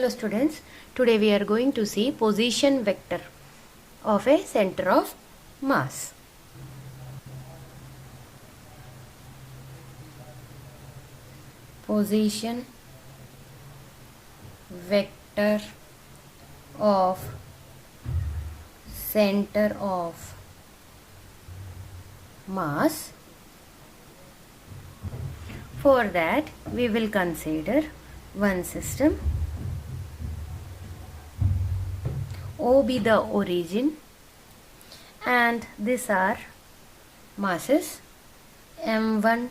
Hello students, today we are going to see position vector of a center of mass. Position vector of center of mass. For that we will consider one system. O be the origin and these are masses m1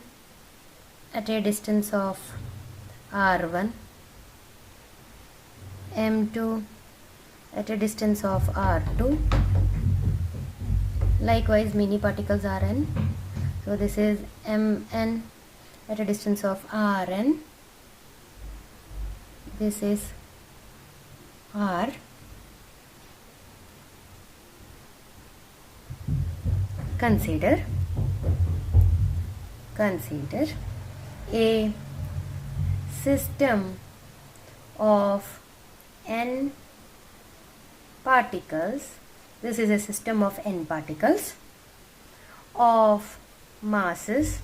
at a distance of r1, m2 at a distance of r2, likewise many particles Rn. So this is mn at a distance of Rn, this is R. Consider a system of n particles. This is a system of n particles of masses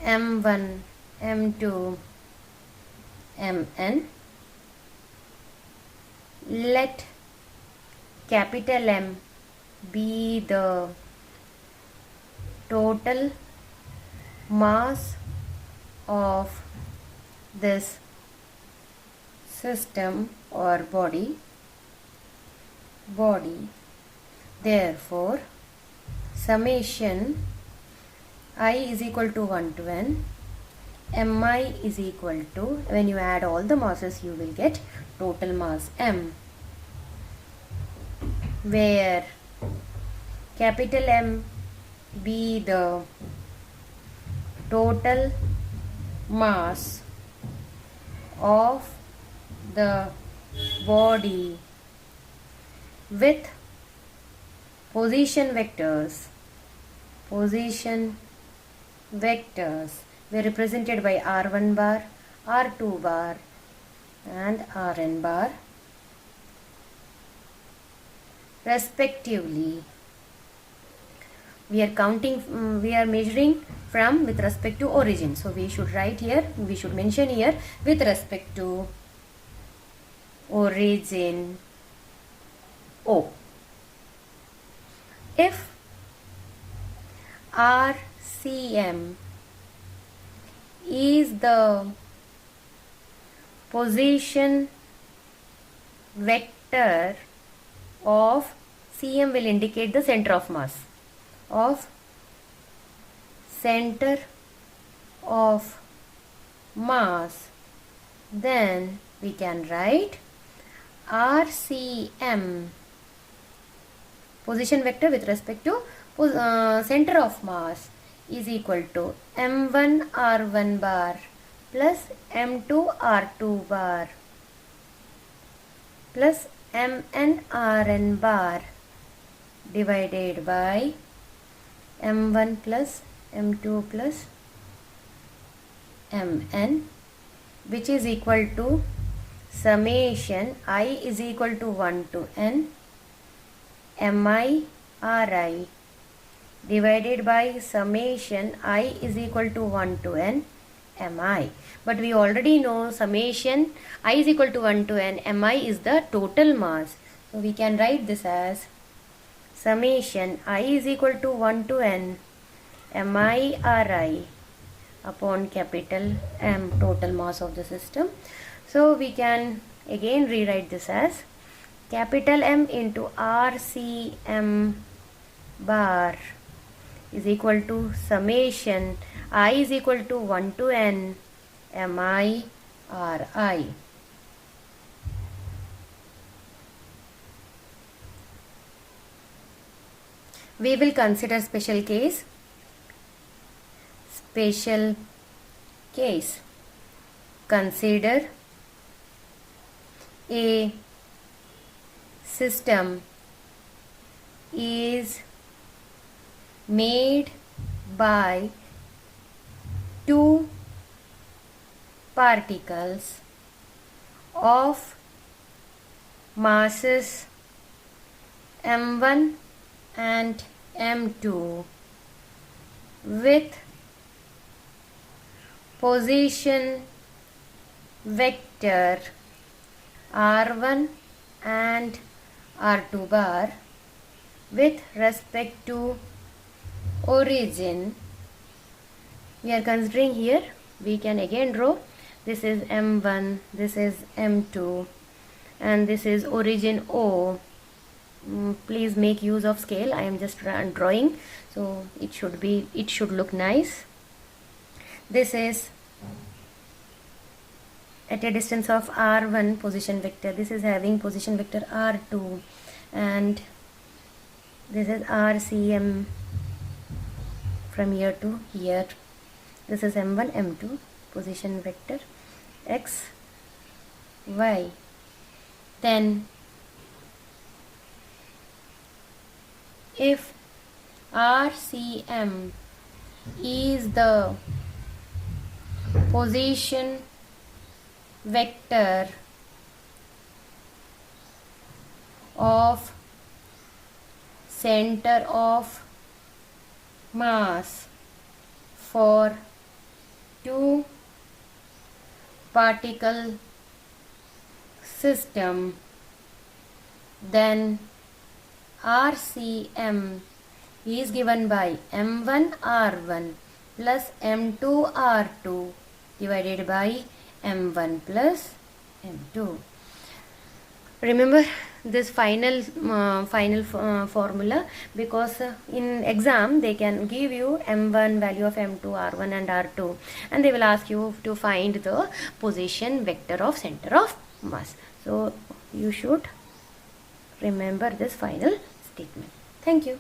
m1, m2, mn. Let capital M be the total mass of this system or body. Therefore, summation I is equal to 1 to n, mi is equal to, when you add all the masses you will get total mass m, where capital M be the total mass of the body with position vectors were represented by r1 bar, r2 bar and rn bar respectively. We are measuring from with respect to origin. So we should mention here with respect to origin O. If RCM is the position vector of, CM will indicate the center of mass of then we can write RCM, position vector with respect to center of mass, is equal to m1 r1 bar plus m2 r2 bar plus mn rn bar divided by m1 plus m2 plus mn, which is equal to summation I is equal to 1 to n mi ri divided by summation I is equal to 1 to n mi. But we already know summation I is equal to 1 to n mi is the total mass. So we can write this as summation I is equal to 1 to n mi ri upon capital M, total mass of the system. So we can again rewrite this as capital M into RCM bar is equal to summation I is equal to 1 to n mi ri. We will consider special case. Consider a system is made by two particles of masses m1 and m2 with position vector r1 and r2 bar with respect to origin. We are considering here, we can again draw, this is m1, this is m2, and this is origin O. Please make use of scale. I am just drawing, so it should look nice. This is at a distance of r1 position vector. This is having position vector r2, and this is rcm from here to here. This is m1 m2 position vector x y. Then if RCM is the position vector of center of mass for two particle system, then RCM is given by m1 r1 plus m2 r2 divided by m1 plus m2. Remember this final formula, because in exam they can give you m1 value of m2 r1 and r2, and they will ask you to find the position vector of center of mass. So you should remember this final statement. Thank you.